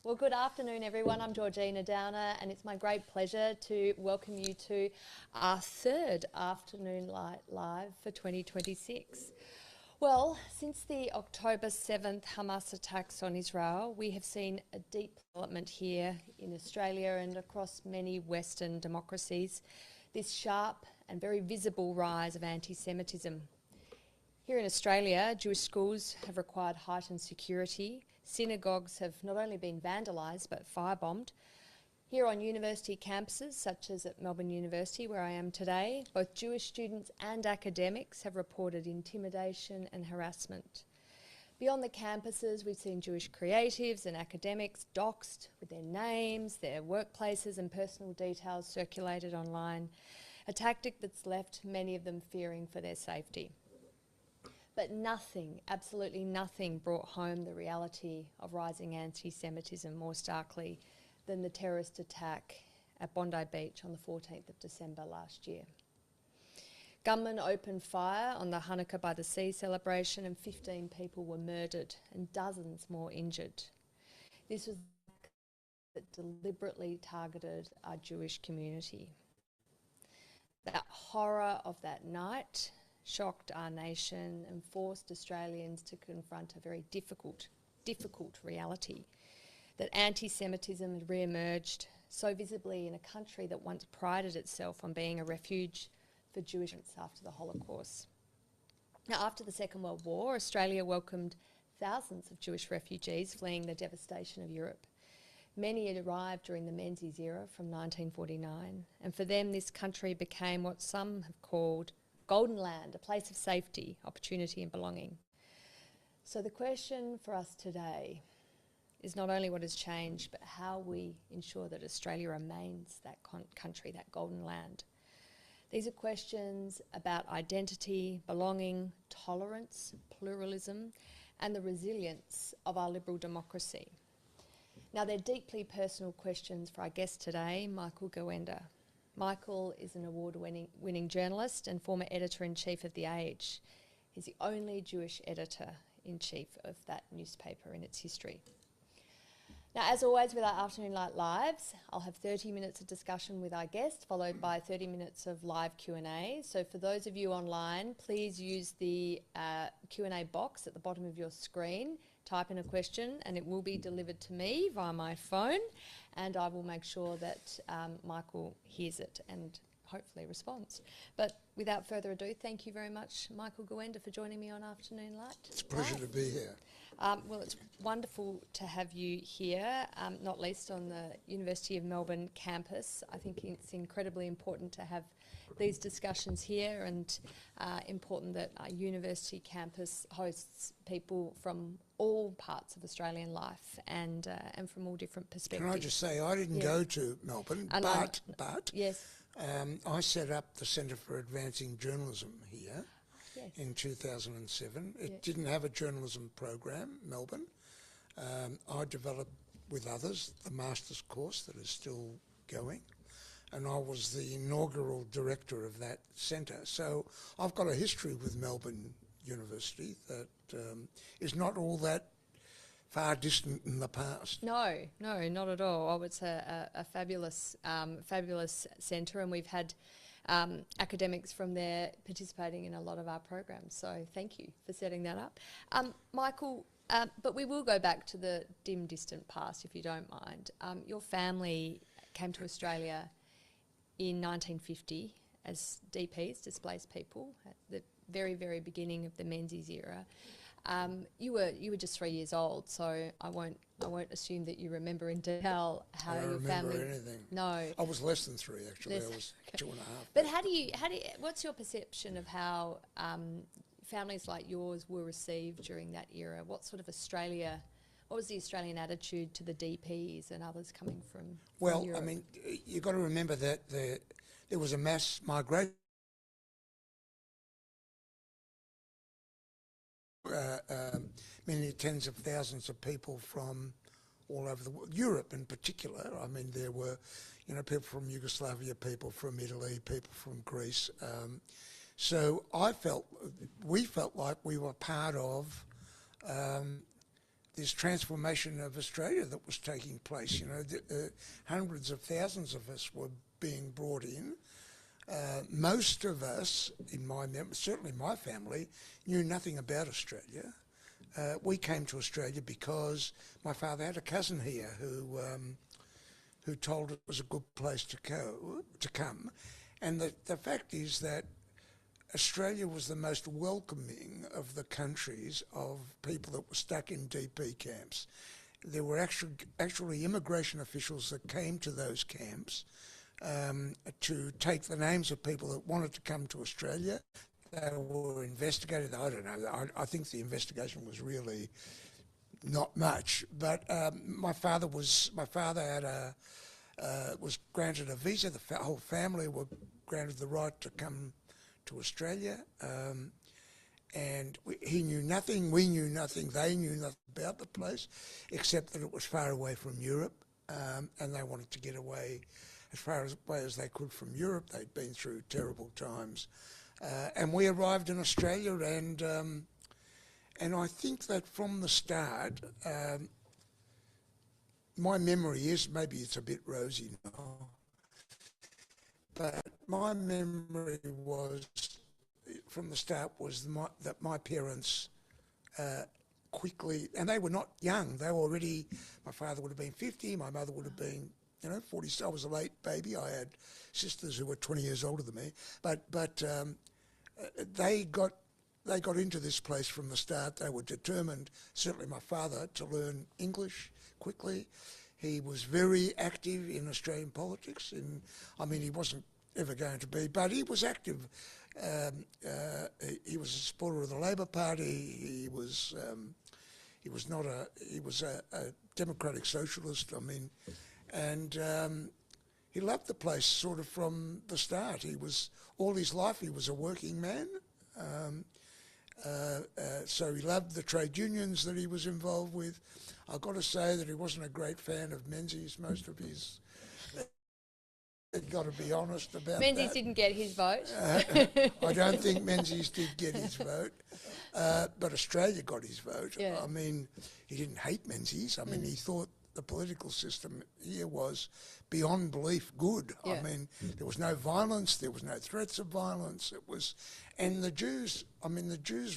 Well, good afternoon, everyone. I'm Georgina Downer, and it's my great pleasure to welcome you to our third Afternoon Light Live for 2026. Well, since the October 7th Hamas attacks on Israel, we have seen a deep development here in Australia and across many Western democracies, this sharp and very visible rise of anti-Semitism. Here in Australia, Jewish schools have required heightened security. Synagogues have not only been vandalised but firebombed. Here on university campuses, such as at Melbourne University, where I am today, both Jewish students and academics have reported intimidation and harassment. Beyond the campuses, we've seen Jewish creatives and academics doxxed with their names, their workplaces and personal details circulated online, a tactic that's left many of them fearing for their safety. But nothing, absolutely nothing, brought home the reality of rising anti-Semitism more starkly than the terrorist attack at Bondi Beach on the 14th of December last year. Gunmen opened fire on the Hanukkah by the Sea celebration and 15 people were murdered and dozens more injured. This was that deliberately targeted our Jewish community. That horror of that night shocked our nation and forced Australians to confront a very difficult reality, that anti-Semitism had re-emerged so visibly in a country that once prided itself on being a refuge for Jewish after the Holocaust. Now, after the Second World War, Australia welcomed thousands of Jewish refugees fleeing the devastation of Europe. Many had arrived during the Menzies era from 1949, and for them this country became what some have called Golden Land, a place of safety, opportunity and belonging. So the question for us today is not only what has changed, but how we ensure that Australia remains that country, that golden land. These are questions about identity, belonging, tolerance, pluralism, and the resilience of our liberal democracy. Now, they're deeply personal questions for our guest today, Michael Gawenda. Michael is an award-winning journalist and former editor-in-chief of The Age. He's the only Jewish editor-in-chief of that newspaper in its history. Now, as always with our Afternoon Light Lives, I'll have 30 minutes of discussion with our guest, followed by 30 minutes of live Q&A. So for those of you online, please use the Q&A box at the bottom of your screen. Type in a question and it will be delivered to me via my phone, and I will make sure that Michael hears it and hopefully responds. But without further ado, thank you very much, Michael Gawenda, for joining me on Afternoon Light. It's a pleasure to be here. Well, it's wonderful to have you here, not least on the University of Melbourne campus. I think it's incredibly important to have these discussions here, and important that our university campus hosts people from all parts of Australian life and from all different perspectives. Can I just say, I didn't go to Melbourne, but yes. I set up the Centre for Advancing Journalism here in 2007. It didn't have a journalism program, Melbourne. I developed with others the master's course that is still going, and I was the inaugural director of that centre. So I've got a history with Melbourne University that is not all that far distant in the past. No, not at all. Oh, it's a fabulous centre, and we've had academics from there participating in a lot of our programs. So thank you for setting that up. Michael, but we will go back to the dim, distant past, if you don't mind. Your family came to Australia in 1950 as DPs, displaced people, at the very, very beginning of the Menzies era. You were just 3 years old, so I won't assume that you remember in detail how your family. I don't remember anything. No, I was less than 3 actually. I was 2.5. But how do you? What's your perception of how families like yours were received during that era? What sort of Australia? What was the Australian attitude to the DPs and others coming from Europe? I mean, you've got to remember that there was a mass migration. Many tens of thousands of people from all over the world, Europe in particular. I mean, there were, people from Yugoslavia, people from Italy, people from Greece. So we felt like we were part of this transformation of Australia that was taking place. You know, hundreds of thousands of us were being brought in. Most of us, in my certainly my family, knew nothing about Australia. We came to Australia because my father had a cousin here who told it was a good place to come. And the fact is that Australia was the most welcoming of the countries of people that were stuck in DP camps. There were actually immigration officials that came to those camps to take the names of people that wanted to come to Australia. They were investigated. I don't know. I think the investigation was really not much. But my father was granted a visa. The whole family were granted the right to come to Australia, and he knew nothing, we knew nothing, they knew nothing about the place, except that it was far away from Europe, and they wanted to get away as far away as they could from Europe. They'd been through terrible times, and we arrived in Australia, and I think that from the start, my memory is, maybe it's a bit rosy now, but my memory was, from the start, was that my parents quickly, and they were not young, they were already, my father would have been 50, my mother would have been, 40. I was a late baby. I had sisters who were 20 years older than me, but they got into this place from the start. They were determined, certainly my father, to learn English quickly. He was very active in Australian politics. He wasn't ever going to be, but he was active. He was a supporter of the Labor Party. He was a democratic socialist. And he loved the place sort of from the start. All his life he was a working man. So he loved the trade unions that he was involved with. I've got to say that he wasn't a great fan of Menzies. Most of his, you've got to be honest about Menzies that. didn't get his vote. I don't think Menzies did get his vote, but Australia got his vote. Yeah. He didn't hate Menzies. He thought the political system here was beyond belief good. Yeah. There was no violence, there was no threats of violence. And the Jews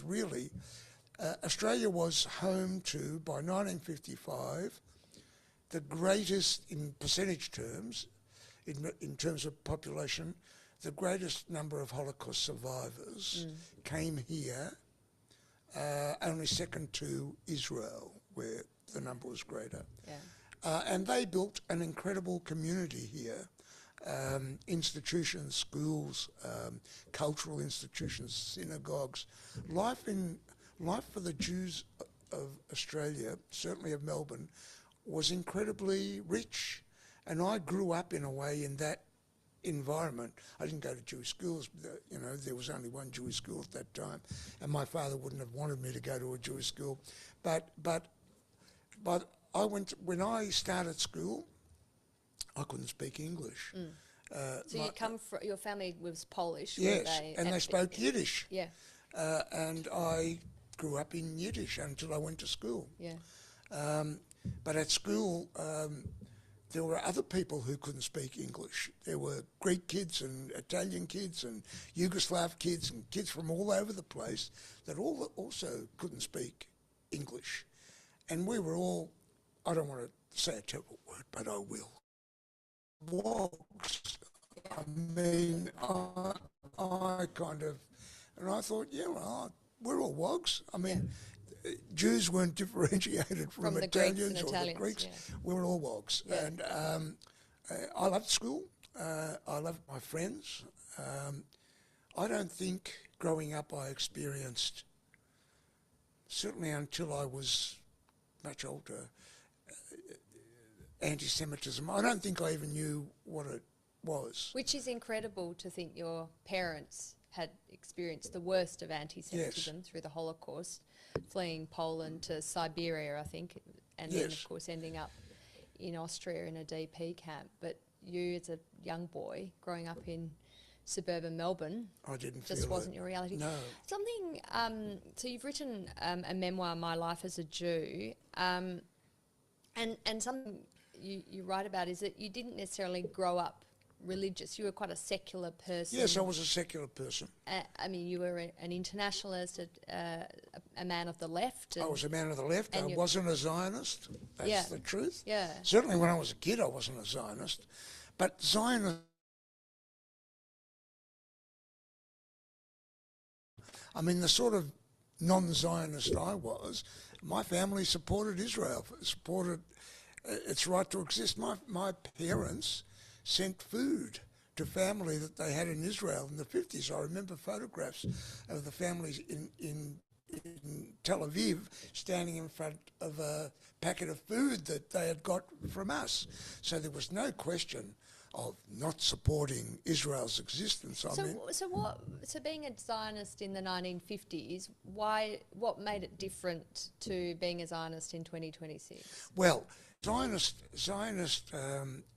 really, Australia was home to, by 1955, the greatest, in percentage terms, in terms of population, the greatest number of Holocaust survivors came here, only second to Israel, where the number was greater. Yeah. And they built an incredible community here. Institutions, schools, cultural institutions, synagogues. Life for the Jews of Australia, certainly of Melbourne, was incredibly rich. And I grew up in a way in that environment. I didn't go to Jewish schools. There was only one Jewish school at that time, and my father wouldn't have wanted me to go to a Jewish school. But when I started school, I couldn't speak English. So your family was Polish? Yes, and they spoke Yiddish. Yeah. And I grew up in Yiddish until I went to school. Yeah. But at school, there were other people who couldn't speak English. There were Greek kids and Italian kids and Yugoslav kids and kids from all over the place that all also couldn't speak English. And we were all, I don't want to say a terrible word, but I will, wogs. I kind of, and I thought, we're all wogs. Jews weren't differentiated from the Italians Greeks or the Greeks. Yeah. We were all wogs. Yeah. And I loved school. I loved my friends. I don't think growing up I experienced, certainly until I was much older, anti-Semitism. I don't think I even knew what it was. Which is incredible to think your parents had experienced the worst of anti-Semitism through the Holocaust, fleeing Poland to Siberia, I think, and then, of course, ending up in Austria in a DP camp. But you, as a young boy, growing up in suburban Melbourne. I didn't just feel wasn't your reality. No. Something. So you've written a memoir, My Life as a Jew, and something you write about is that you didn't necessarily grow up religious. You were quite a secular person. Yes, I was a secular person. I mean, you were an internationalist, a man of the left. I was a man of the left. I wasn't a Zionist. That's the truth. Yeah. Certainly when I was a kid, I wasn't a Zionist. But Zionist... I mean, the sort of non-Zionist I was, my family supported Israel, supported its right to exist. My parents sent food to family that they had in Israel in the 50s. I remember photographs of the families in Tel Aviv standing in front of a packet of food that they had got from us. So there was no question of not supporting Israel's existence. So being a Zionist in the 1950s, what made it different to being a Zionist in 2026? Well, Zionist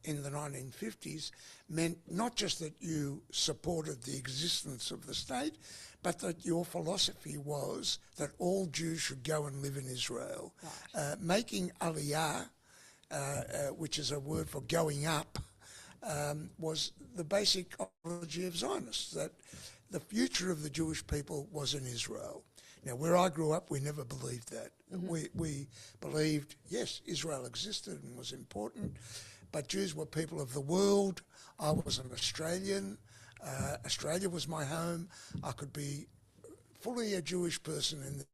in the 1950s meant not just that you supported the existence of the state, but that your philosophy was that all Jews should go and live in Israel. Right. Making Aliyah, which is a word for going up, was the basic ideology of Zionists, that the future of the Jewish people was in Israel. Now, where I grew up, we never believed that. Mm-hmm. We believed, yes, Israel existed and was important, but Jews were people of the world. I was an Australian. Australia was my home. I could be fully a Jewish person in the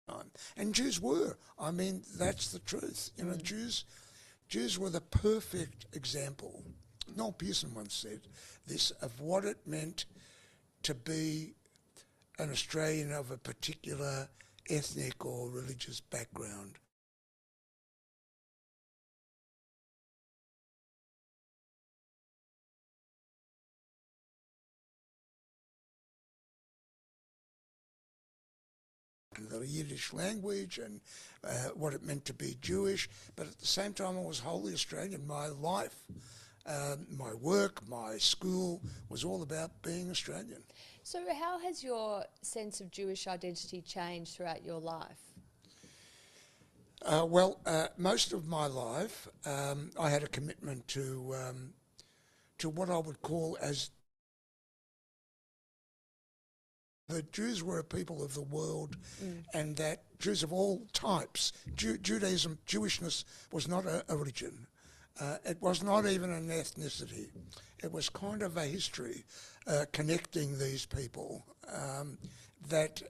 time. And Jews were. I mean, that's the truth. You know, Jews were the perfect example. Noel Pearson once said this, of what it meant to be an Australian of a particular ethnic or religious background. The Yiddish language and what it meant to be Jewish, but at the same time I was wholly Australian. My life, my work, my school was all about being Australian. So how has your sense of Jewish identity changed throughout your life? Most of my life I had a commitment to what I would call as the Jews were a people of the world, and that Jews of all types, Judaism, Jewishness was not a religion. It was not even an ethnicity. It was kind of a history connecting these people that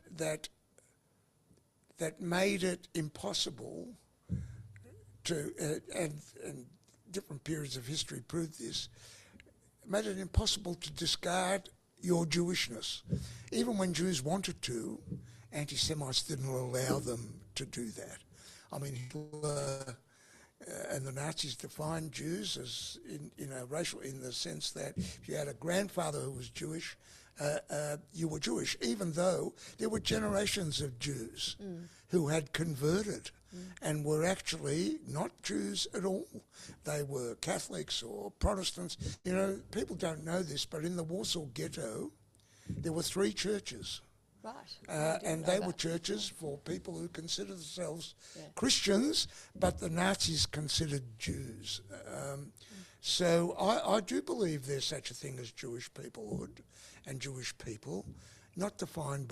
made it impossible to, and different periods of history prove this, made it impossible to discard your Jewishness. Even when Jews wanted to, anti-Semites didn't allow them to do that. I mean, Hitler and the Nazis defined Jews as racial, in the sense that if you had a grandfather who was Jewish, you were Jewish, even though there were generations of Jews who had converted and were actually not Jews at all. They were Catholics or Protestants. You know, people don't know this, but in the Warsaw Ghetto, there were 3 churches. Right. And they were churches for people who considered themselves Christians, but the Nazis considered Jews. So I do believe there's such a thing as Jewish peoplehood and Jewish people, not defined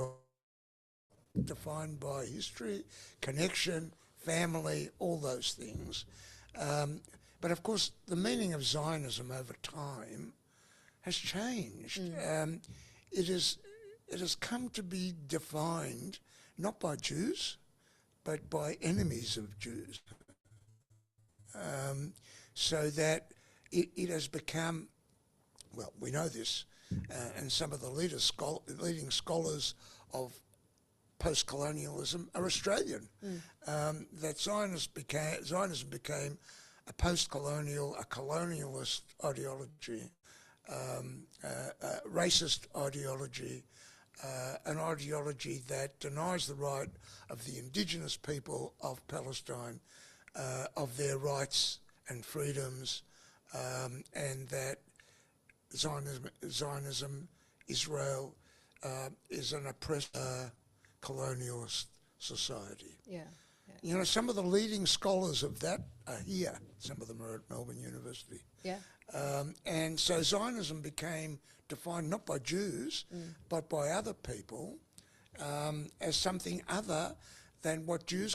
by history, connection, family, all those things. But of course, the meaning of Zionism over time has changed. It has come to be defined not by Jews, but by enemies of Jews. So that it has become, well, we know this, and some of the leading scholars of post-colonialism are Australian. That Zionism became a post-colonial, a colonialist ideology, a racist ideology, an ideology that denies the right of the indigenous people of Palestine of their rights and freedoms, and that Zionism, Israel, is an oppressed colonialist society. Yeah. You know, some of the leading scholars of that are here. Some of them are at Melbourne University. Yeah. And so Zionism became defined not by Jews, but by other people as something other than what Jews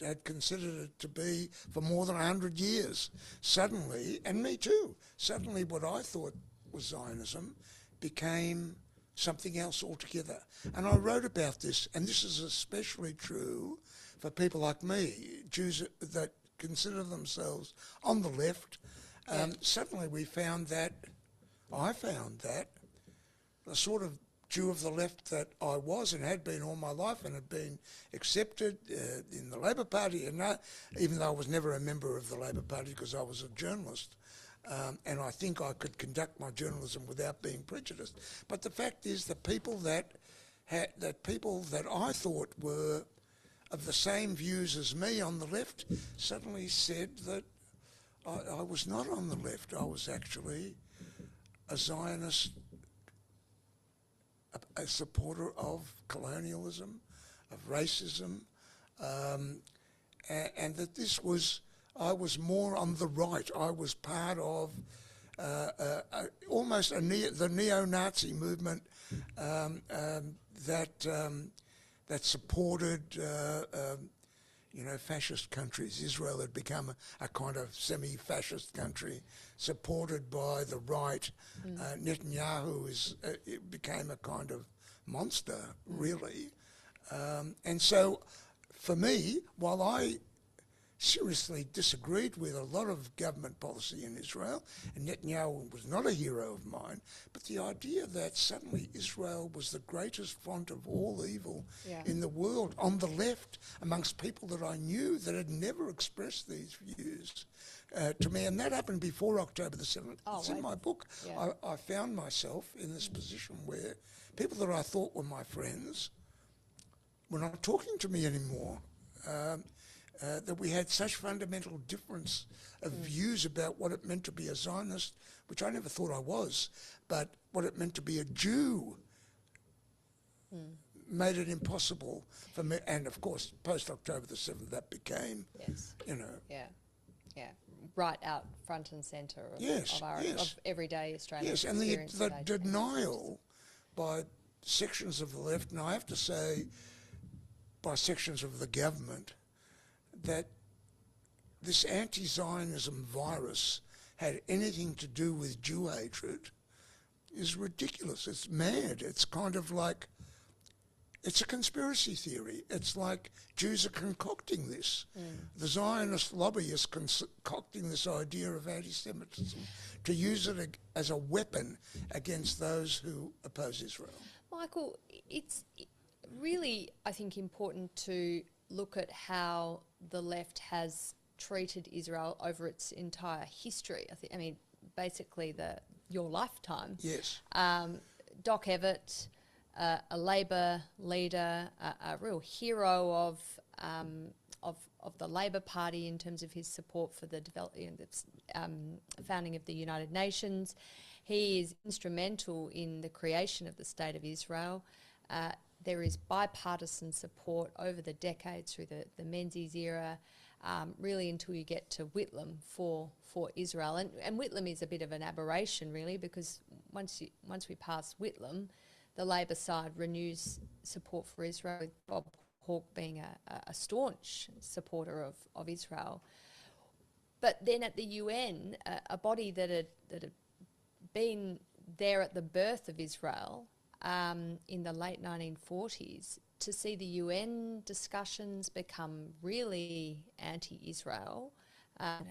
had considered it to be for more than 100 years. Suddenly, and me too, suddenly what I thought was Zionism became something else altogether. And I wrote about this, and this is especially true for people like me, Jews that consider themselves on the left. Suddenly I found that the sort of Jew of the left that I was and had been all my life and had been accepted in the Labor Party, and even though I was never a member of the Labor Party because I was a journalist, and I think I could conduct my journalism without being prejudiced. But the fact is that people that I thought were of the same views as me on the left suddenly said that I was not on the left. I was actually a Zionist, a supporter of colonialism, of racism, and that I was more on the right. I was part of almost the neo-Nazi movement that supported, fascist countries. Israel had become a kind of semi-fascist country, supported by the right. Netanyahu became a kind of monster, really. And so, for me, while I seriously disagreed with a lot of government policy in Israel, and Netanyahu was not a hero of mine, but the idea that suddenly Israel was the greatest font of all evil in the world on the left amongst people that I knew that had never expressed these views to me, and that happened before October the 7th. It's in my book. Yeah. I found myself in this position where people that I thought were my friends were not talking to me anymore. That we had such fundamental difference of views about what it meant to be a Zionist, which I never thought I was, but what it meant to be a Jew made it impossible for me. And of course, post-October the 7th, that became, right out front and centre of everyday Australian experience. Yes, and the denial by sections of the left, and I have to say by sections of the government, that this anti-Zionism virus had anything to do with Jew hatred is ridiculous. It's mad. It's kind of like, it's a conspiracy theory. It's like Jews are concocting this. The Zionist lobby is concocting this idea of anti-Semitism to use it as a weapon against those who oppose Israel. Michael, it's really, I think, important to look at how the left has treated Israel over its entire history. I mean, basically your lifetime. Yes. Doc Evatt, a Labor leader, a real hero of the Labor Party in terms of his support for the founding of the United Nations. He is instrumental in the creation of the State of Israel. There is bipartisan support over the decades through the Menzies era, really until you get to Whitlam for Israel. And Whitlam is a bit of an aberration, really, because once we pass Whitlam, the Labor side renews support for Israel, with Bob Hawke being a staunch supporter of Israel. But then at the UN, a body that had been there at the birth of Israel, in the late 1940s, to see the UN discussions become really anti-Israel.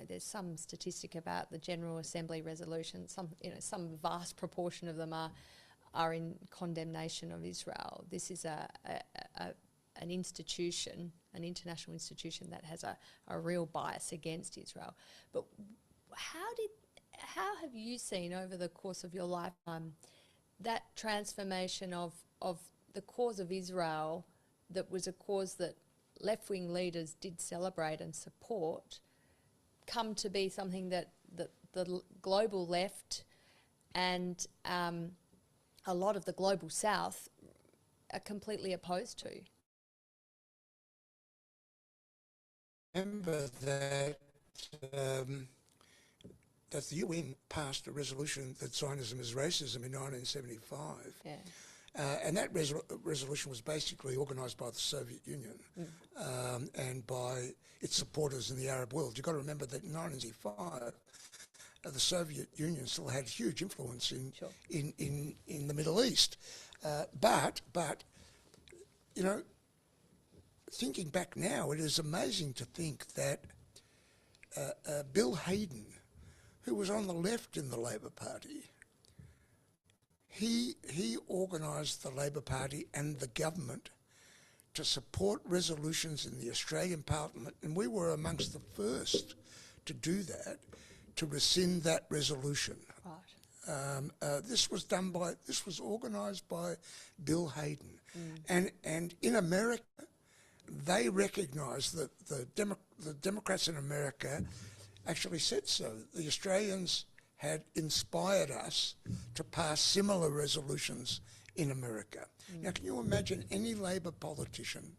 There's some statistic about the General Assembly resolution. Some vast proportion of them are in condemnation of Israel. This is an institution, an international institution that has a real bias against Israel. But how have you seen over the course of your lifetime that transformation of the cause of Israel, that was a cause that left-wing leaders did celebrate and support, come to be something that the global left and a lot of the global south are completely opposed to. Remember that that the UN passed a resolution that Zionism is racism in 1975. Yeah. And that resolution was basically organised by the Soviet Union and by its supporters in the Arab world. You've got to remember that in 1975, the Soviet Union still had huge influence in the Middle East. But you know, thinking back now, it is amazing to think that Bill Hayden, who was on the left in the Labor Party, he organised the Labor Party and the government to support resolutions in the Australian Parliament, and we were amongst the first to do that, to rescind that resolution. Right. This was organised by Bill Hayden, and in America, they recognised that the Democrats in America actually said so. The Australians had inspired us to pass similar resolutions in America. Now, can you imagine any Labor politician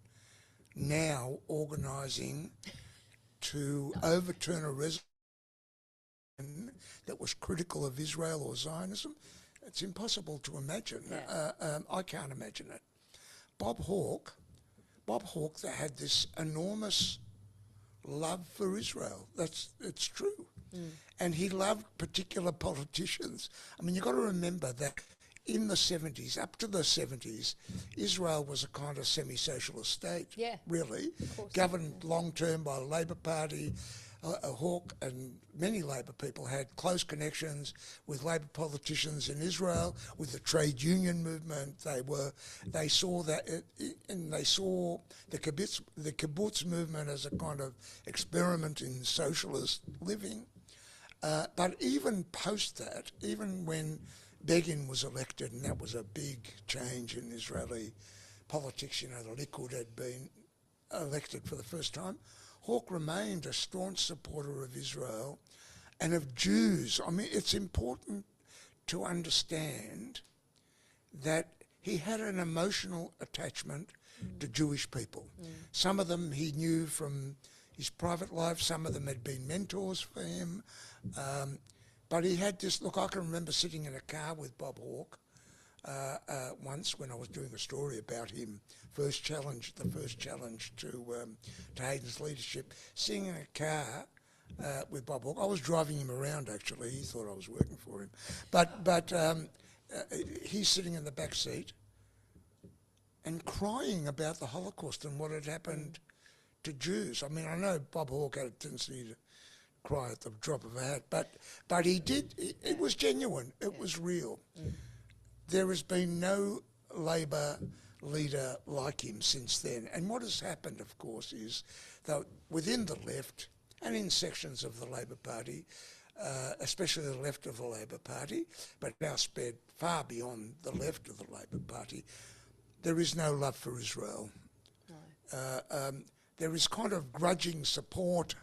now organising to overturn a resolution that was critical of Israel or Zionism? It's impossible to imagine. Yeah. I can't imagine it. Bob Hawke, that had this enormous love for Israel. It's true. And he loved particular politicians. I mean, you've got to remember that in the 70s, up to the 70s, Israel was a kind of semi-socialist state, really, governed long-term by the Labor Party. Hawke and many Labor people had close connections with Labor politicians in Israel, with the trade union movement. They saw that, and they saw the kibbutz movement as a kind of experiment in socialist living. But even post that, even when Begin was elected, and that was a big change in Israeli politics, you know, the Likud had been elected for the first time, Hawke remained a staunch supporter of Israel and of Jews. I mean, it's important to understand that he had an emotional attachment to Jewish people. Some of them he knew from his private life, some of them had been mentors for him. But he had this, look, I can remember sitting in a car with Bob Hawke once when I was doing a story about him, the first challenge to Hayden's leadership, sitting in a car with Bob Hawke. I was driving him around, actually. He thought I was working for him. But he's sitting in the back seat and crying about the Holocaust and what had happened to Jews. I mean, I know Bob Hawke had a tendency to cry at the drop of a hat, but he did. It was genuine. It was real. There has been no Labor leader like him since then. And what has happened, of course, is that within the left and in sections of the Labor Party, especially the left of the Labor Party, but now spread far beyond the left of the Labor Party, there is no love for Israel. No. There is kind of grudging support.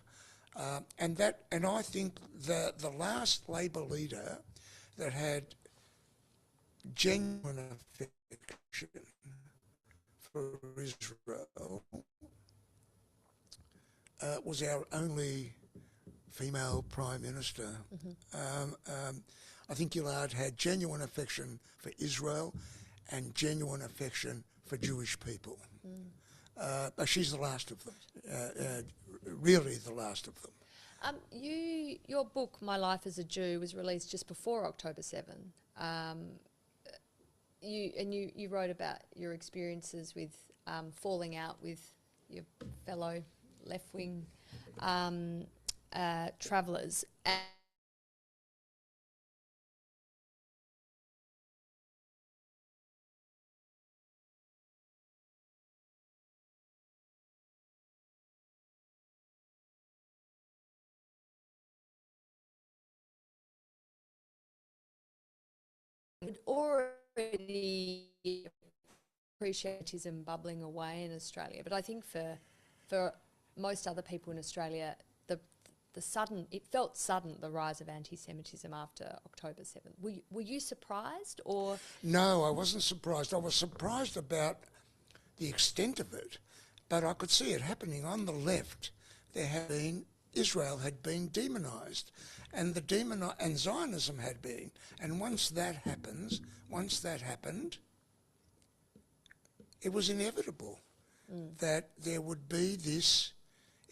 And I think the last Labor leader that had genuine affection for Israel was our only female Prime Minister. I think Gillard had genuine affection for Israel and genuine affection for Jewish people. But she's the last of them, really the last of them. Your book, My Life as a Jew, was released just before October 7. You wrote about your experiences with falling out with your fellow left-wing travellers. Already appreciatism bubbling away in Australia, but I think for most other people in Australia, it felt sudden, the rise of anti-Semitism after October 7th. Were you surprised, or? No, I wasn't surprised. I was surprised about the extent of it, but I could see it happening on the left. Israel had been demonised, and and Zionism had been. And once that happened, it was inevitable that there would be this.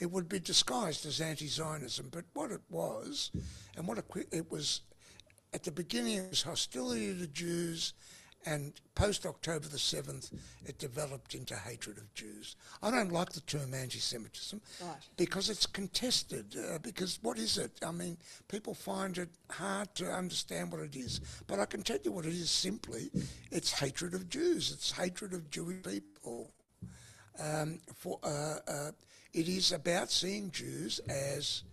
It would be disguised as anti-Zionism, but what it was, and it was at the beginning, it was hostility to Jews, and post-October the 7th, it developed into hatred of Jews. I don't like the term anti-Semitism because it's contested, because what is it? I mean, people find it hard to understand what it is, but I can tell you what it is simply. It's hatred of Jews. It's hatred of Jewish people. It is about seeing Jews as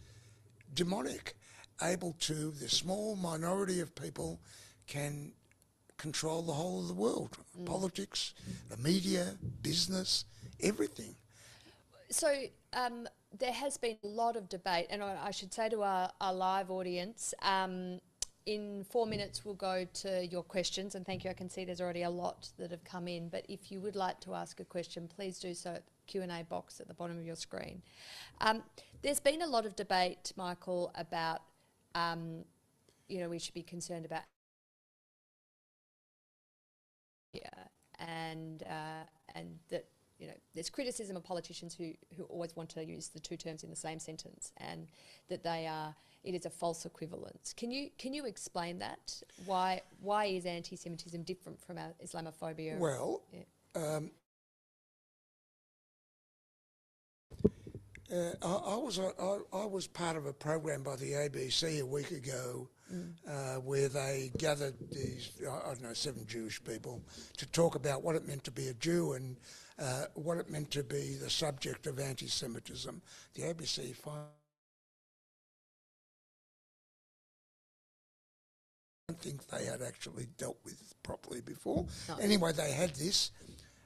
demonic, the small minority of people can control the whole of the world, politics, the media, business, everything. So there has been a lot of debate, and I should say to our live audience, in 4 minutes we'll go to your questions, and thank you. I can see there's already a lot that have come in, but if you would like to ask a question, please do so at the Q&A box at the bottom of your screen. There's been a lot of debate, Michael, about, we should be concerned about and that, there's criticism of politicians who always want to use the two terms in the same sentence, and that it is a false equivalence. Can you explain that? Why is anti-Semitism different from our Islamophobia? Well, I was part of a program by the ABC a week ago where they gathered these, 7 Jewish people to talk about what it meant to be a Jew and what it meant to be the subject of anti-Semitism. The ABC I don't think they had actually dealt with properly before. No. Anyway, they had this,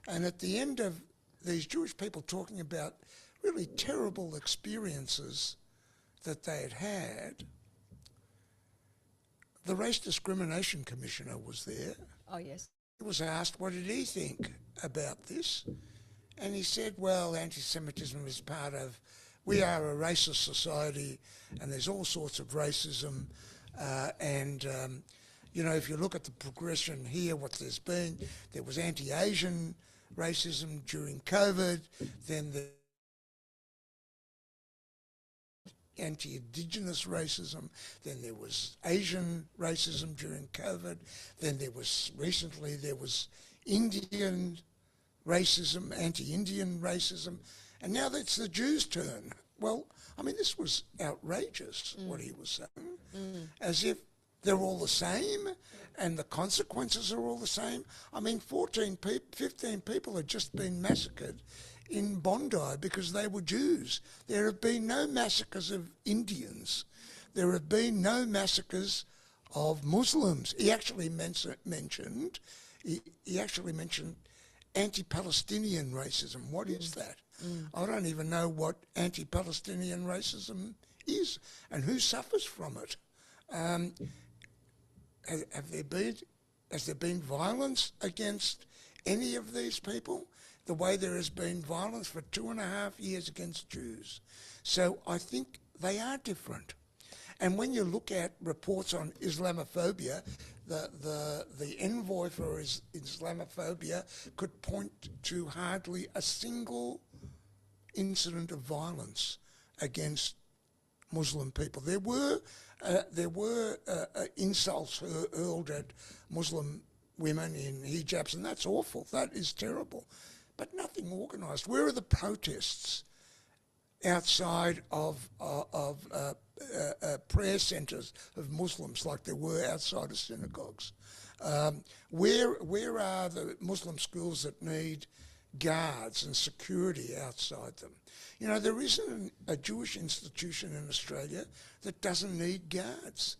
and at the end of these Jewish people talking about really terrible experiences that they had had, the Race Discrimination Commissioner was there. Oh, yes. He was asked what did he think about this, and he said, well, anti-Semitism is we are a racist society, and there's all sorts of racism, if you look at the progression here, what there was anti-Asian racism during COVID, then the anti-Indigenous racism, then there was Asian racism during COVID, then there was Indian racism, anti-Indian racism, and now it's the Jews' turn. Well, I mean, this was outrageous, what he was saying, as if they're all the same and the consequences are all the same. I mean, 15 people had just been massacred in Bondi because they were Jews. There have been no massacres of Indians. There have been no massacres of Muslims. He actually mentioned anti-Palestinian racism. What is that? I don't even know what anti-Palestinian racism is and who suffers from it. Has there been violence against any of these people? The way there has been violence for 2.5 years against Jews. So I think they are different. And when you look at reports on Islamophobia, the envoy for Islamophobia could point to hardly a single incident of violence against Muslim people. There were insults hurled at Muslim women in hijabs, and that's awful. That is terrible. But nothing organised. Where are the protests outside of prayer centres of Muslims like there were outside of synagogues? Where are the Muslim schools that need guards and security outside them? There isn't a Jewish institution in Australia that doesn't need guards.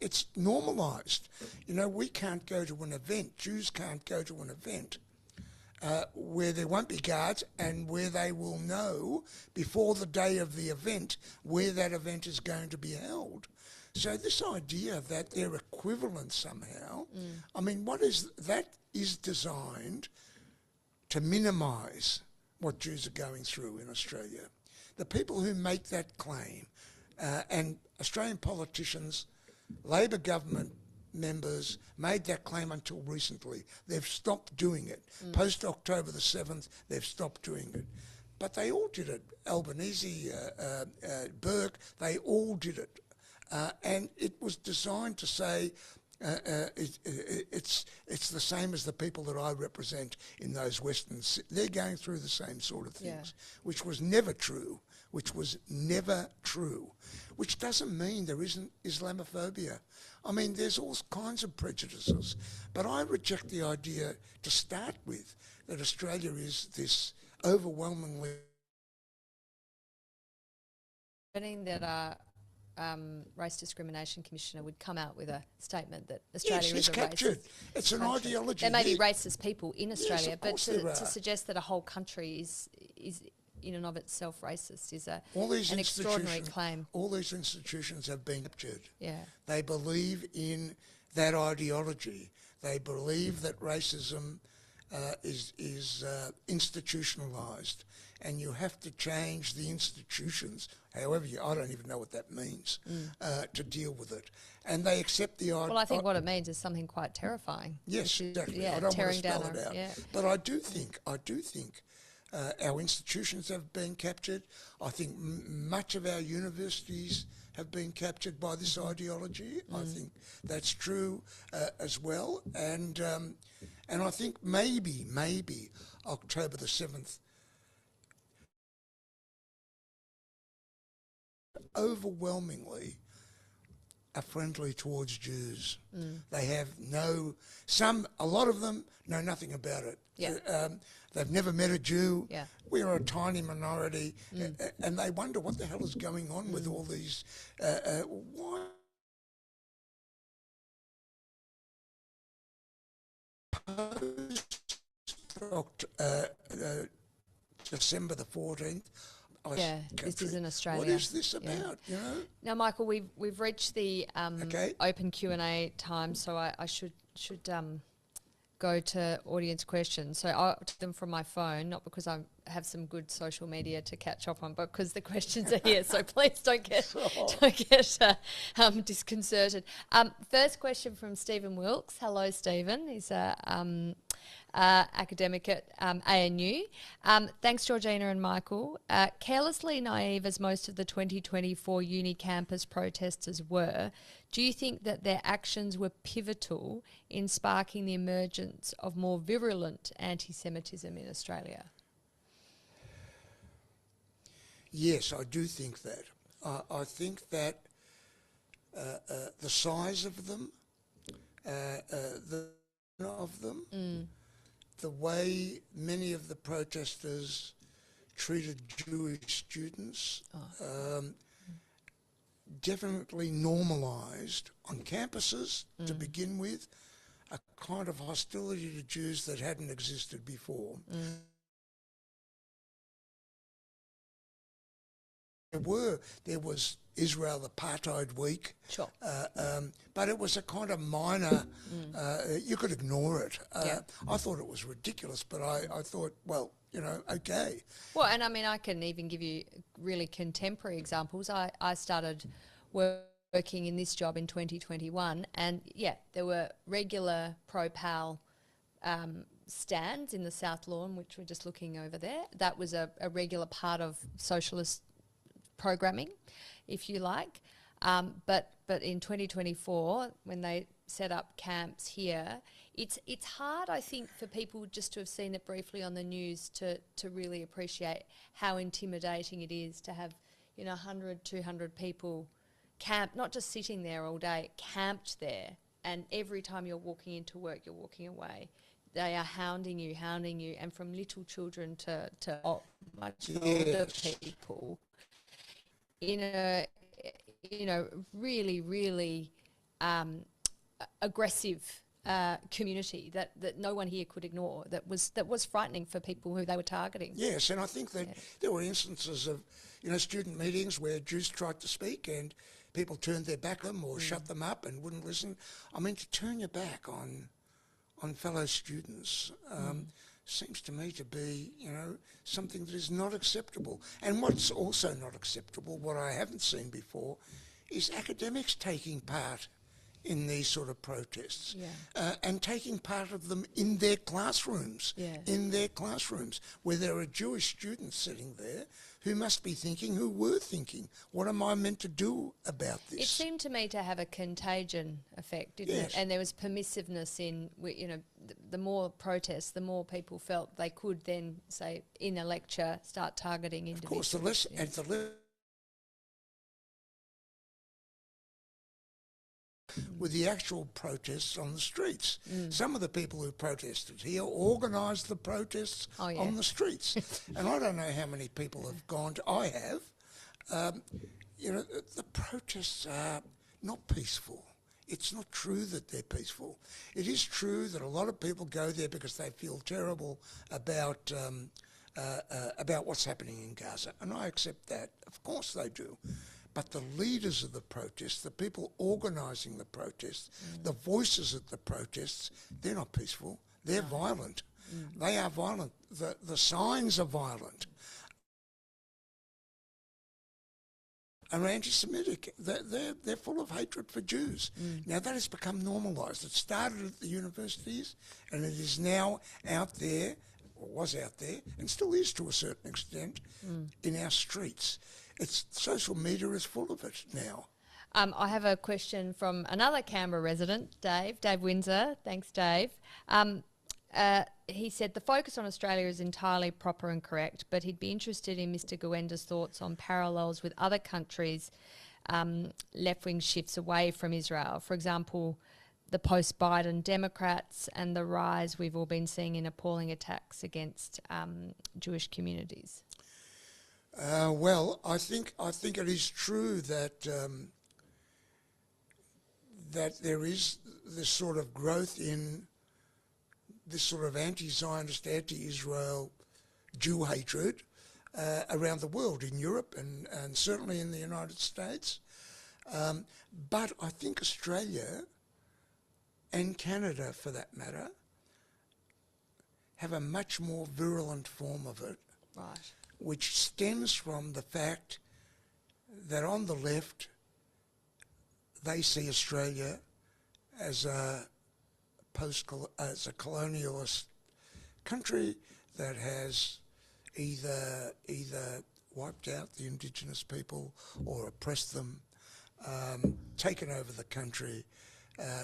It's normalised. We can't go to an event. Jews can't go to an event where there won't be guards and where they will know before the day of the event where that event is going to be held. So this idea that they're equivalent somehow, I mean, that is designed to minimise what Jews are going through in Australia. The people who make that claim, and Australian politicians, Labor government members made that claim until recently. They've stopped doing it. Post-October the 7th, they've stopped doing it. But they all did it. Albanese, Burke, they all did it. And it was designed to say it's the same as the people that I represent in those Western... They're going through the same sort of things, which was never true, which doesn't mean there isn't Islamophobia. I mean, there's all kinds of prejudices, but I reject the idea to start with that Australia is this overwhelmingly... that Race Discrimination Commissioner would come out with a statement that Australia is a captured. racist It's an country. ideology. There may be racist people in Australia, yes, but to suggest that a whole country is in and of itself racist is an extraordinary claim. All these institutions have been captured. Yeah. They believe in that ideology. They believe that racism is institutionalised, and you have to change the institutions. However, I don't even know what that means to deal with it. And they accept the idea. Well, I think what it means is something quite terrifying. Yes, exactly. Yeah, I don't want to tearing spell down it out. yeah. But I do think our institutions have been captured. I think much of our universities have been captured by this ideology. I think that's true as well. And I think maybe October the 7th overwhelmingly are friendly towards Jews. They have a lot of them know nothing about it. Yeah. They've never met a Jew. Yeah. We are a tiny minority, and they wonder what the hell is going on with all these. Why? December the 14th. This is in Australia. What is this about? You know. Now, Michael, we've reached the open Q&A time, so I should go to audience questions. So I'll take them from my phone, not because I have some good social media to catch up on, but because the questions are here. So please don't get disconcerted. First question from Stephen Wilkes. Hello, Stephen. He's academic at ANU. Thanks, Georgina and Michael. Carelessly naive as most of the 2024 uni campus protesters were, do you think that their actions were pivotal in sparking the emergence of more virulent anti-Semitism in Australia? Yes, I do think that. I think that the size of them, the way many of the protesters treated Jewish students definitely normalised on campuses to begin with a kind of hostility to Jews that hadn't existed before. There was Israel Apartheid Week, sure. But it was a kind of minor, you could ignore it. I thought it was ridiculous, but I thought, well, okay. Well, and I mean, I can even give you really contemporary examples. I started working in this job in 2021, and there were regular pro-PAL stands in the South Lawn, which we're just looking over there. That was a regular part of socialist programming, if you like. But in 2024, when they set up camps here, it's hard, I think, for people just to have seen it briefly on the news to really appreciate how intimidating it is to have 100, 200 people camped, not just sitting there all day, camped there, and every time you're walking into work, you're walking away. They are hounding you, and from little children to much older people, in a really, really aggressive community that no one here could ignore, that was frightening for people who they were targeting. Yes, and I think that there were instances of, student meetings where Jews tried to speak and people turned their back on them or shut them up and wouldn't listen. I mean, to turn your back on fellow students seems to me to be, something that is not acceptable. And what's also not acceptable, what I haven't seen before, is academics taking part in these sort of protests and taking part of them in their classrooms, where there are Jewish students sitting there who must be thinking, who were thinking, what am I meant to do about this? It seemed to me to have a contagion effect, didn't it? And there was permissiveness in, the more protests, the more people felt they could then, say, in a lecture, start targeting individuals. Of course, the less with the actual protests on the streets. Some of the people who protested here organised the protests on the streets. And I don't know how many people have gone to, I have. The protests are not peaceful. It's not true that they're peaceful. It is true that a lot of people go there because they feel terrible about what's happening in Gaza. And I accept that. Of course they do. But the leaders of the protests, the people organising the protests, the voices at the protests, they're not peaceful. They're violent. They are violent. The signs are violent. And anti-Semitic. They're full of hatred for Jews. Now that has become normalised. It started at the universities and it is now out there, or was out there, and still is to a certain extent, in our streets. Social media is full of it now. I have a question from another Canberra resident, Dave Windsor. Thanks, Dave. He said the focus on Australia is entirely proper and correct, but he'd be interested in Mr. Gawenda's thoughts on parallels with other countries' left-wing shifts away from Israel. For example, the post-Biden Democrats and the rise we've all been seeing in appalling attacks against Jewish communities. Well, I think it is true that that there is this sort of growth in this sort of anti-Zionist, anti-Israel Jew hatred around the world, in Europe and certainly in the United States. But I think Australia and Canada, for that matter, have a much more virulent form of it. Right. Which stems from the fact that on the left, they see Australia as a colonialist country that has either wiped out the Indigenous people or oppressed them, taken over the country,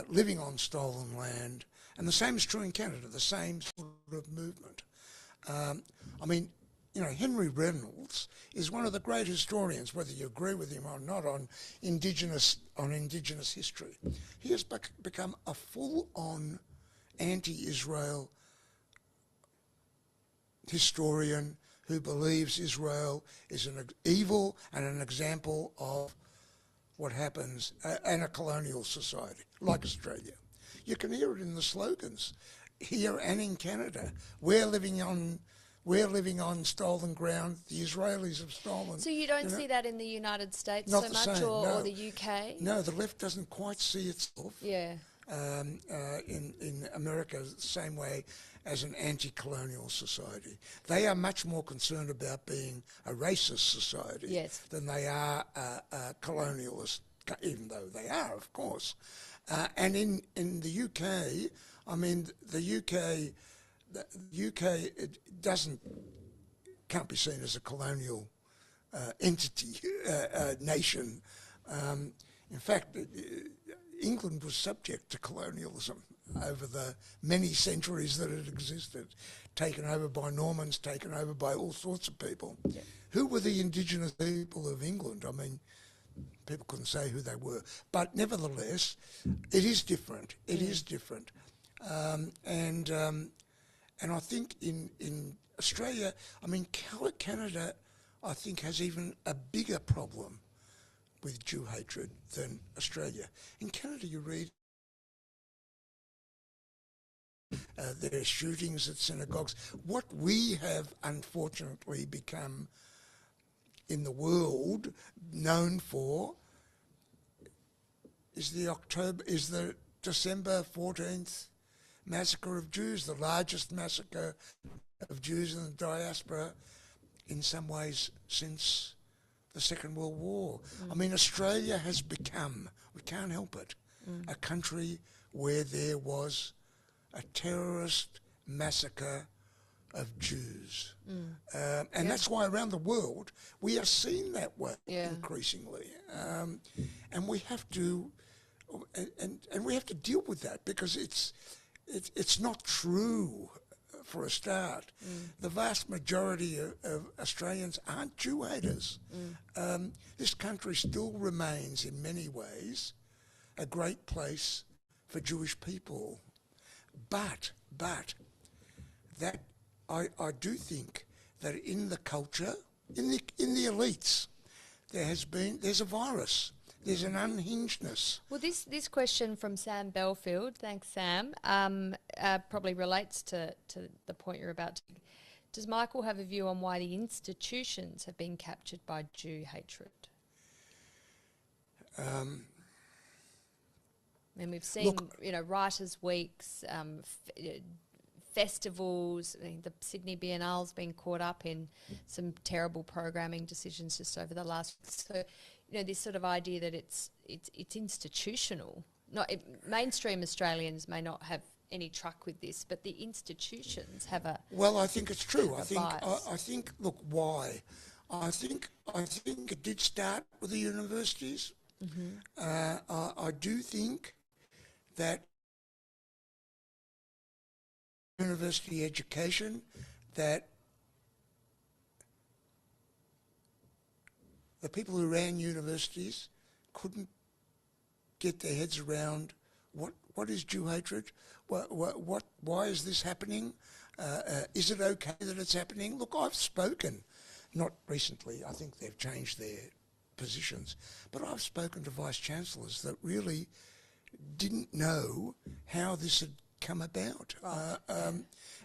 living on stolen land, and the same is true in Canada. The same sort of movement. Henry Reynolds is one of the great historians, whether you agree with him or not, on Indigenous history. He has become a full-on anti-Israel historian who believes Israel is an evil and an example of what happens in a colonial society like Australia. You can hear it in the slogans here and in Canada. We're living on stolen ground. The Israelis have stolen. So you don't see that in the United States Not so the much, same, or the UK? No, the left doesn't quite see itself in America the same way as an anti-colonial society. They are much more concerned about being a racist society than they are a colonialist, even though they are, of course. And in the UK, the UK can't be seen as a colonial entity, nation. In fact, England was subject to colonialism over the many centuries that it existed, taken over by Normans, taken over by all sorts of people. Who were the indigenous people of England? I mean, people couldn't say who they were. But nevertheless, it is different. It is different. And I think in Australia, Canada, I think, has even a bigger problem with Jew hatred than Australia. In Canada, you read there are shootings at synagogues. What we have unfortunately become in the world known for is the December 14th massacre of Jews, the largest massacre of Jews in the diaspora in some ways since the Second World War. I mean, Australia has become, we can't help it, a country where there was a terrorist massacre of Jews. And that's why around the world we are seen that way increasingly. And we have to, and we have to deal with that because it's not true. For a start, the vast majority of Australians aren't Jew haters. This country still remains in many ways a great place for Jewish people. But that I do think that in the culture, in the elites, there's a virus. There's an unhingedness. Well, this question from Sam Belfield, thanks Sam, probably relates to the point you're about to make. Does Michael have a view on why the institutions have been captured by Jew hatred? And we've seen, Writers' Weeks, festivals. I mean, the Sydney Biennale's been caught up in some terrible programming decisions just over the last. So, this sort of idea that it's institutional. Mainstream Australians may not have any truck with this, but the institutions have a. Well, I think it's true. I think. Look, why? I think it did start with the universities. I do think that university education, that the people who ran universities couldn't get their heads around what is Jew hatred, why is this happening, is it okay that it's happening? Look, I've spoken, not recently, I think they've changed their positions, but I've spoken to vice-chancellors that really didn't know how this had come about.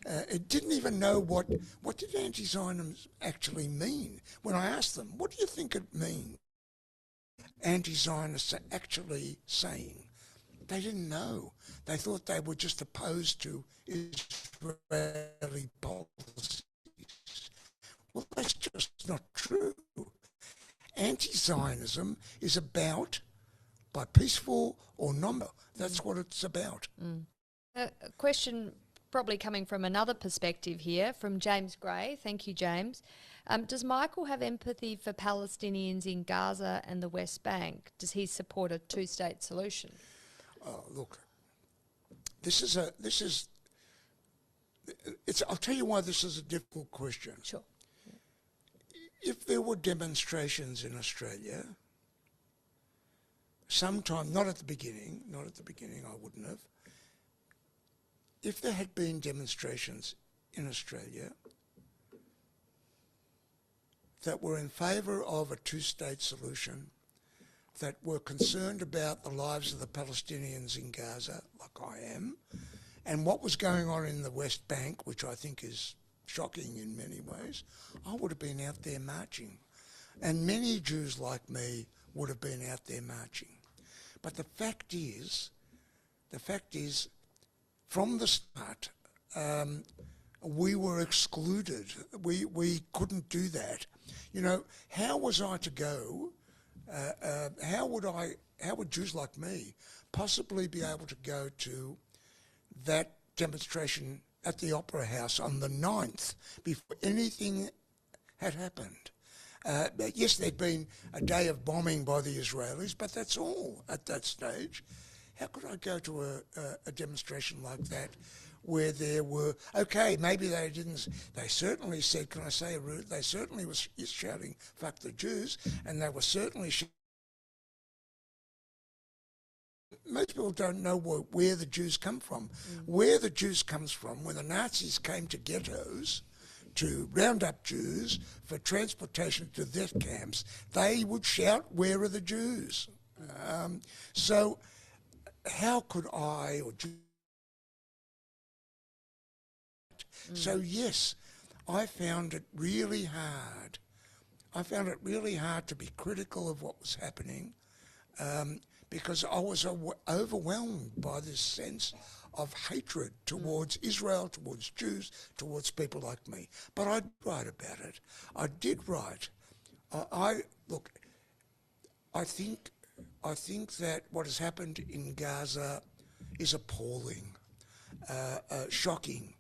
It didn't even know what did anti-Zionism actually mean. When I asked them, what do you think it means? Anti-Zionists are actually saying. They didn't know. They thought they were just opposed to Israeli policies. Well, that's just not true. Anti-Zionism is about, by peaceful or non, that's what it's about. A question probably coming from another perspective here, from James Gray. Thank you, James. Does Michael have empathy for Palestinians in Gaza and the West Bank? Does he support a two-state solution? Look, I'll tell you why this is a difficult question. Sure. If there were demonstrations in Australia, sometime, not at the beginning, I wouldn't have. If there had been demonstrations in Australia that were in favour of a two-state solution, that were concerned about the lives of the Palestinians in Gaza, like I am, and what was going on in the West Bank, which I think is shocking in many ways, I would have been out there marching. And many Jews like me would have been out there marching. But the fact is, from the start, we were excluded. We couldn't do that. How was I to go? How would Jews like me possibly be able to go to that demonstration at the Opera House on the 9th before anything had happened? Yes, there'd been a day of bombing by the Israelis, but that's all at that stage. How could I go to a demonstration like that where there were, okay, maybe they didn't, they certainly said, can I say a rude, they certainly was shouting, fuck the Jews, and they were certainly most people don't know where the Jews come from. Where the Jews comes from, when the Nazis came to ghettos to round up Jews for transportation to death camps, they would shout, where are the Jews? So how could I or So yes, I found it really hard. I found it really hard to be critical of what was happening because I was overwhelmed by this sense of hatred towards Israel, towards Jews, towards people like me. But I did write about it. I did write. I think that what has happened in Gaza is appalling, shocking.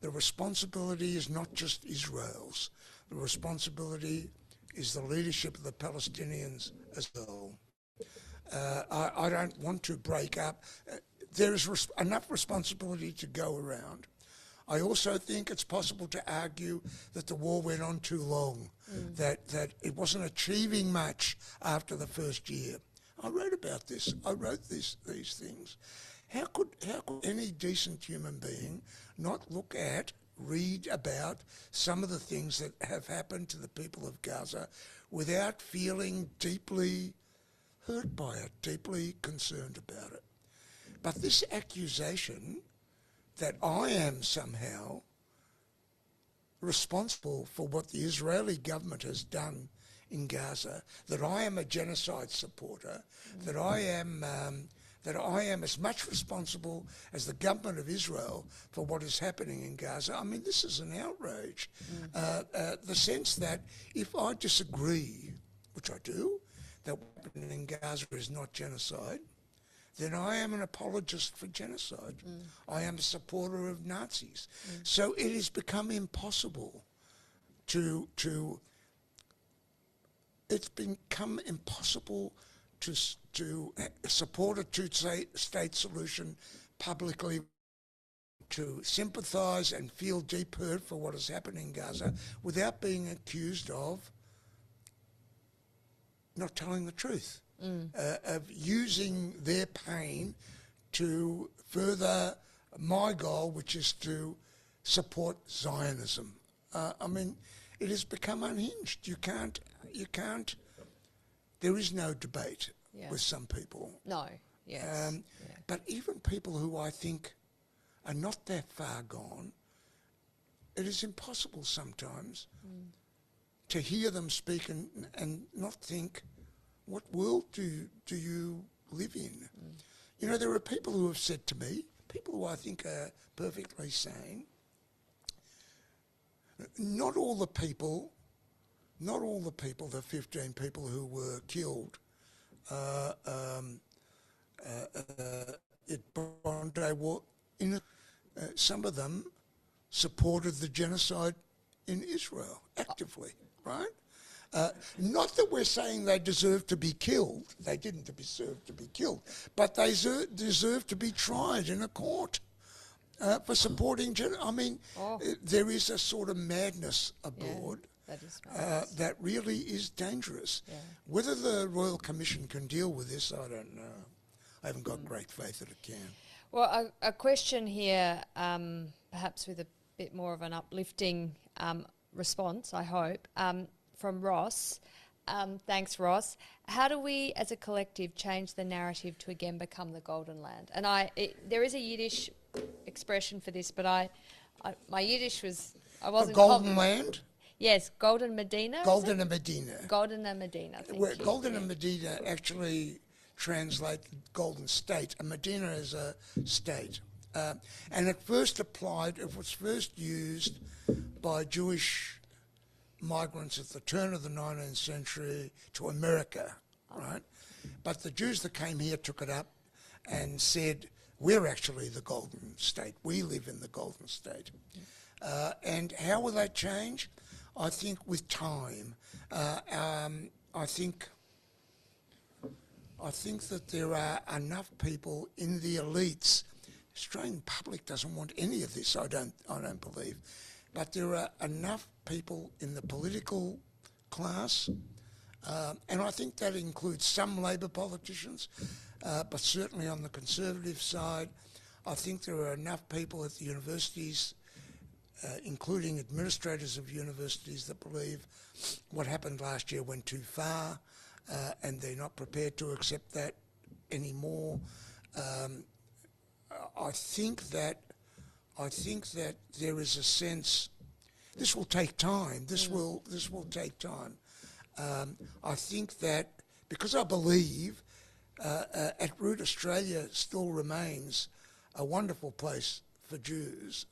The responsibility is not just Israel's. The responsibility is the leadership of the Palestinians as well. I don't want to break up. There is enough responsibility to go around. I also think it's possible to argue that the war went on too long, that it wasn't achieving much after the first year. I wrote about this. I wrote these things. How could any decent human being not read about some of the things that have happened to the people of Gaza without feeling deeply hurt by it, deeply concerned about it? But this accusation that I am somehow responsible for what the Israeli government has done in Gaza, that I am a genocide supporter, that I am as much responsible as the government of Israel for what is happening in Gaza. I mean, this is an outrage. The sense that if I disagree, which I do, that what happened in Gaza is not genocide, then I am an apologist for genocide. I am a supporter of Nazis. So it has become impossible to support a two-state solution publicly, to sympathise and feel deep hurt for what has happened in Gaza without being accused of not telling the truth, of using their pain to further my goal, which is to support Zionism. I mean, it has become unhinged. You can't. There is no debate with some people. No. Yes. But even people who I think are not that far gone, it is impossible sometimes to hear them speak and not think, what world do you live in? You know, there are people who have said to me, people who I think are perfectly sane, not all the people, the 15 people who were killed at Bondi War, some of them supported the genocide in Israel actively, right? Not that we're saying they deserve to be killed. They didn't deserve to be killed, but they deserve to be tried in a court for supporting. There is a sort of madness abroad that really is dangerous. Yeah. Whether the Royal Commission can deal with this, I don't know. I haven't got great faith that it can. Well, a question here, perhaps with a bit more of an uplifting response, I hope. From Ross. Thanks, Ross. How do we, as a collective, change the narrative to again become the Golden Land? And there is a Yiddish expression for this, but my Yiddish I wasn't... The Golden Land? Yes, Golden Medina. Golden and Medina. Golden and Medina, thank you. Golden and Medina actually translate Golden State, and Medina is a state. And it was first used by Jewish migrants at the turn of the 19th century to America, right? But the Jews that came here took it up and said, we're actually the Golden State. We live in the Golden State. And how will that change? I think with time. I think that there are enough people in the elites. Australian public doesn't want any of this, I don't believe. But there are enough people in the political class, and I think that includes some Labor politicians, but certainly on the Conservative side, I think there are enough people at the universities, including administrators of universities, that believe what happened last year went too far, and they're not prepared to accept that anymore. I think that I think that there is a sense. This will take time. This will take time. I think that because I believe at root Australia still remains a wonderful place for Jews.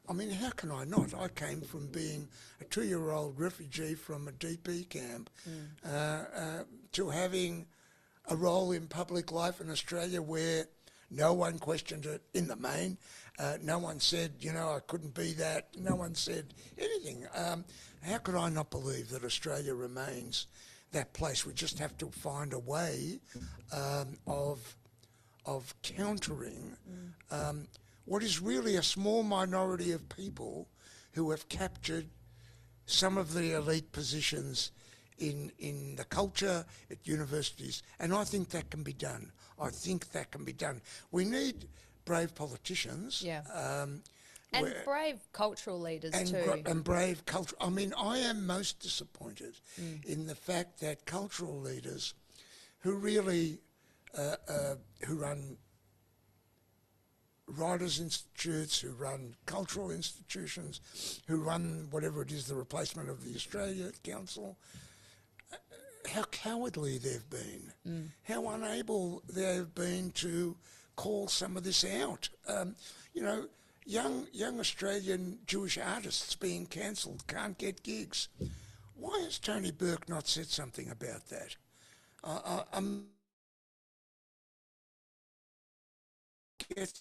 I mean, how can I not? I came from being a 2-year-old refugee from a DP camp to having a role in public life in Australia where no one questioned it in the main. No one said, I couldn't be that. No one said anything. How could I not believe that Australia remains that place? We just have to find a way of countering what is really a small minority of people who have captured some of the elite positions in the culture at universities, and I think that can be done. We need brave politicians. Yeah. And brave cultural leaders too. And brave culture. I mean, I am most disappointed in the fact that cultural leaders who really, who run writers' institutes, who run cultural institutions, who run whatever it is, the replacement of the Australia Council, how cowardly they've been, how unable they've been to call some of this out. Young Australian Jewish artists being cancelled, can't get gigs. Why has Tony Burke not said something about that? Get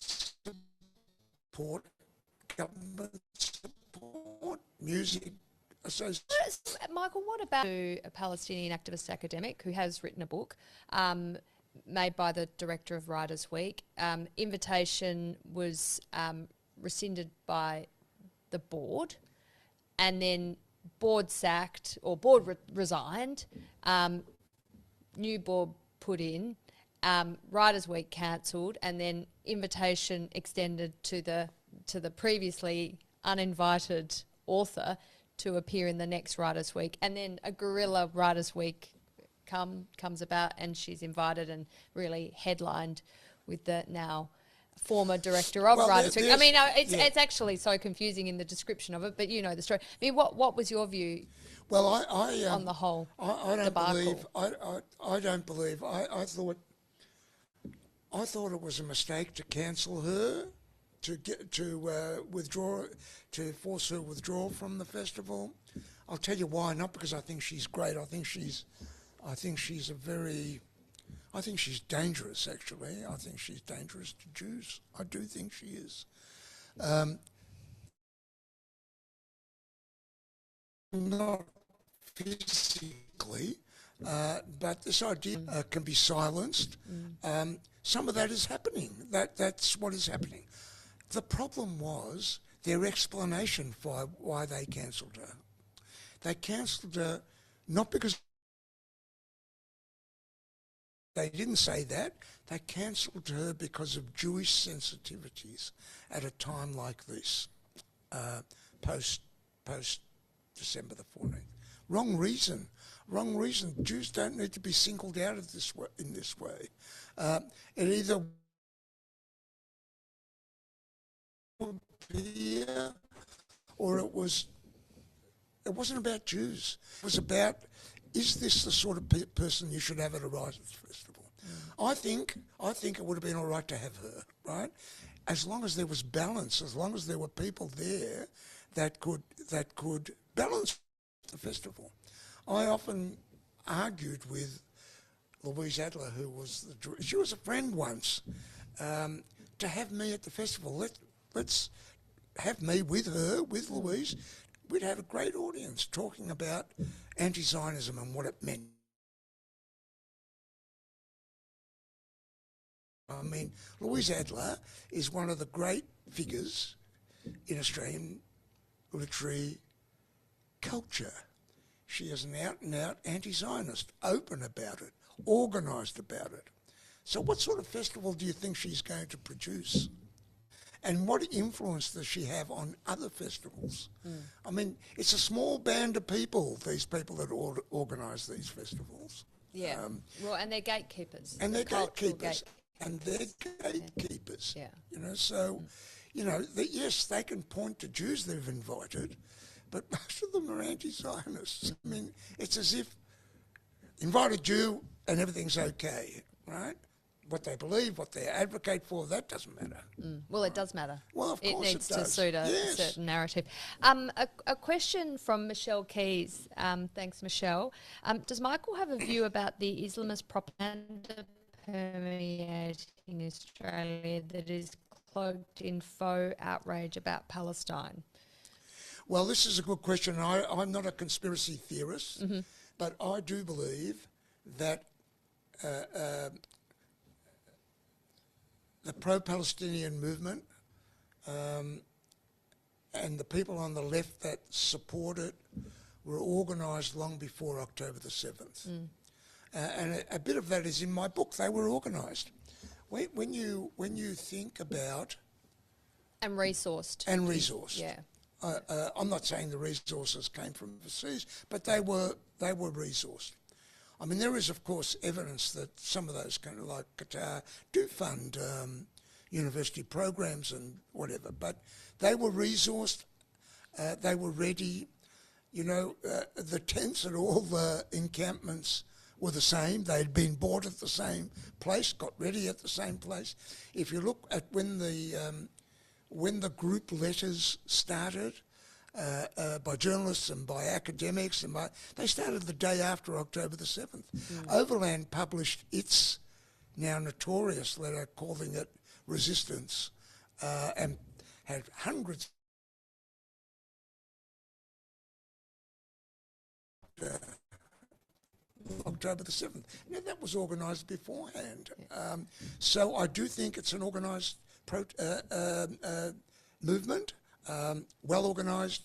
support, government support, music association. Michael, what about a Palestinian activist academic who has written a book made by the director of Writers' Week? Invitation was rescinded by the board, and then board sacked or board resigned. New board put in. Writers' Week cancelled, and then invitation extended to the previously uninvited author to appear in the next Writers' Week, and then a guerrilla Writers' Week comes about, and she's invited and really headlined with the now former director of Writers' Week. I mean, it's actually so confusing in the description of it, but you know the story. I mean, what was your view? Well, on the whole, I don't believe. I don't believe. I thought it was a mistake to cancel her, to withdraw, to force her withdrawal from the festival. I'll tell you why. Not because I think she's great. I think she's dangerous. Actually, I think she's dangerous to Jews. I do think she is. Not physically, but this idea can be silenced. Some of that is happening. That's what is happening. The problem was their explanation for why they cancelled her. They cancelled her not because they didn't say that. They cancelled her because of Jewish sensitivities at a time like this, post December the 14th. Wrong reason. Jews don't need to be singled out in this way. It either appear or it wasn't about Jews. It was about, is this the sort of person you should have at a writers' festival? I think it would have been all right to have her, right? As long as there was balance, as long as there were people there that could balance the festival. I often argued with Louise Adler, who was she was a friend once, to have me at the festival. Let's have me with her, with Louise. We'd have a great audience talking about anti-Zionism and what it meant. I mean, Louise Adler is one of the great figures in Australian literary culture. She is an out-and-out anti-Zionist, open about it, organised about it. So what sort of festival do you think she's going to produce? And what influence does she have on other festivals? I mean, it's a small band of people, these people that organise these festivals. Yeah, and they're gatekeepers. And they're gatekeepers. And they're gatekeepers. Yeah. So yes, they can point to Jews they've invited, but most of them are anti-Zionists. I mean, it's as if invite a Jew and everything's okay, right? What they believe, what they advocate for, that doesn't matter. Well, it does matter. Well, of course it needs it does. to suit a Yes. certain narrative. A question from Michelle Keys. Thanks, Michelle. Does Michael have a view about the Islamist propaganda permeating Australia that is cloaked in faux outrage about Palestine? Well, this is a good question. I'm not a conspiracy theorist, but I do believe that the pro-Palestinian movement and the people on the left that support it were organised long before October the 7th. And a bit of that is in my book. They were organised. When you think about... And resourced. Yeah. I'm not saying the resources came from overseas, but they were resourced. I mean, there is, of course, evidence that some of those kind of, like Qatar, do fund university programs and whatever, but they were resourced, they were ready. The tents at all the encampments were the same. They'd been bought at the same place, got ready at the same place. If you look at when the group letters started, by journalists and by academics, they started the day after October the 7th. Overland published its now notorious letter calling it Resistance, and had hundreds October the 7th. Now, that was organised beforehand. So I do think it's an organised movement, well organised,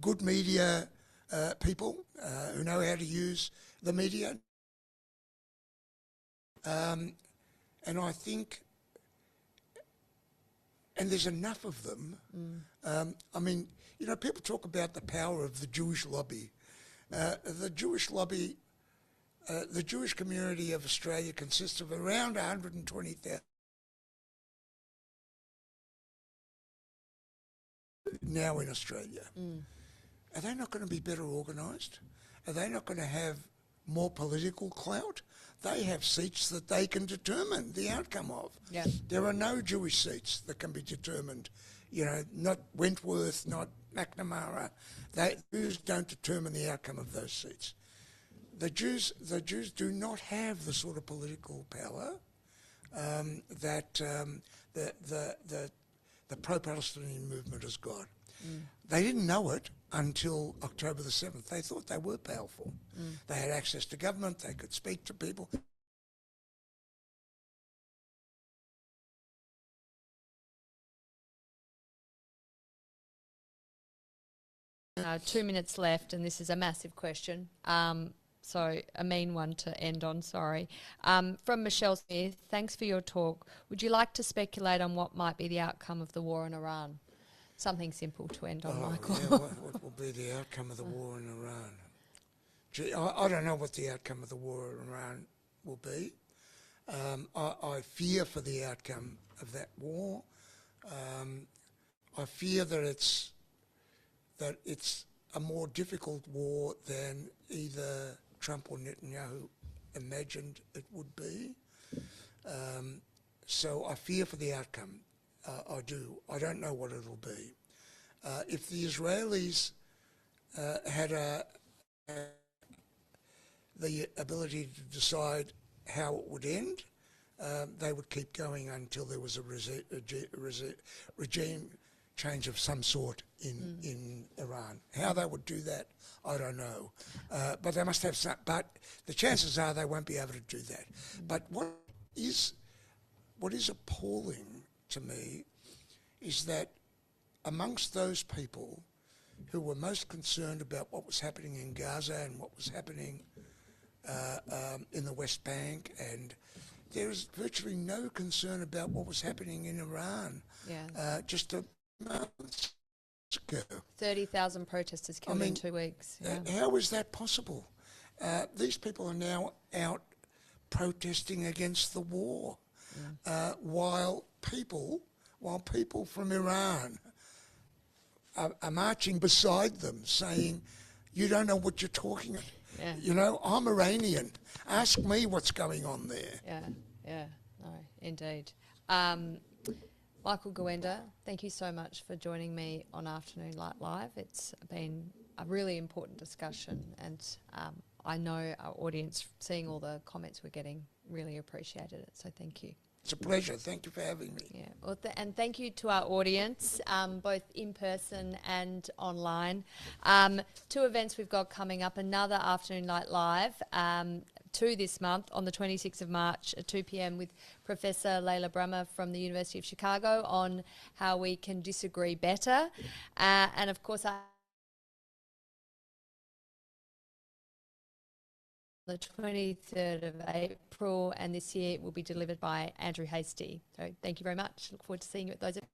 good media people who know how to use the media. And I think, and there's enough of them. I mean, people talk about the power of the Jewish lobby. The Jewish lobby, the Jewish community of Australia consists of around 120,000 now in Australia. Are they not going to be better organised? Are they not going to have more political clout? They have seats that they can determine the outcome of. Yeah. There are no Jewish seats that can be determined. Not Wentworth, not McNamara. The Jews don't determine the outcome of those seats. The Jews do not have the sort of political power that the pro-Palestinian movement has got. They didn't know it until October the 7th. They thought they were powerful. They had access to government, they could speak to people. 2 minutes left, and this is a massive question. So a mean one to end on, sorry. From Michelle Smith, thanks for your talk. Would you like to speculate on what might be the outcome of the war in Iran? Something simple to end on, Michael. Yeah, what will be the outcome of the war in Iran? Gee, I don't know what the outcome of the war in Iran will be. I fear for the outcome of that war. I fear that it's a more difficult war than either Trump or Netanyahu imagined it would be. So I fear for the outcome. I do. I don't know what it'll be. If the Israelis had the ability to decide how it would end, they would keep going until there was a regime change of some sort in Iran. How they would do that, I don't know. But they must have some. But the chances are they won't be able to do that. But what is appalling to me is that amongst those people who were most concerned about what was happening in Gaza and what was happening in the West Bank, and there is virtually no concern about what was happening in Iran. Yeah. Just a month ago. 30,000 protesters killed in 2 weeks. Yeah. How is that possible? These people are now out protesting against the war, while people while people from Iran are marching beside them saying, you don't know what you're talking about. Yeah. You know, I'm Iranian. Ask me what's going on there. Yeah, no, indeed. Michael Gawenda, thank you so much for joining me on Afternoon Light Live. It's been a really important discussion, and I know our audience, seeing all the comments we're getting, really appreciated it, so thank you. It's a pleasure. Thank you for having me. Yeah, well, and thank you to our audience, both in person and online. 2 events we've got coming up, another Afternoon Light Live, 2 this month on the 26th of March at 2 p.m. with Professor Leila Brummer from the University of Chicago on how we can disagree better. And of course, the 23rd of April, and this year it will be delivered by Andrew Hastie. So thank you very much. Look forward to seeing you at those events.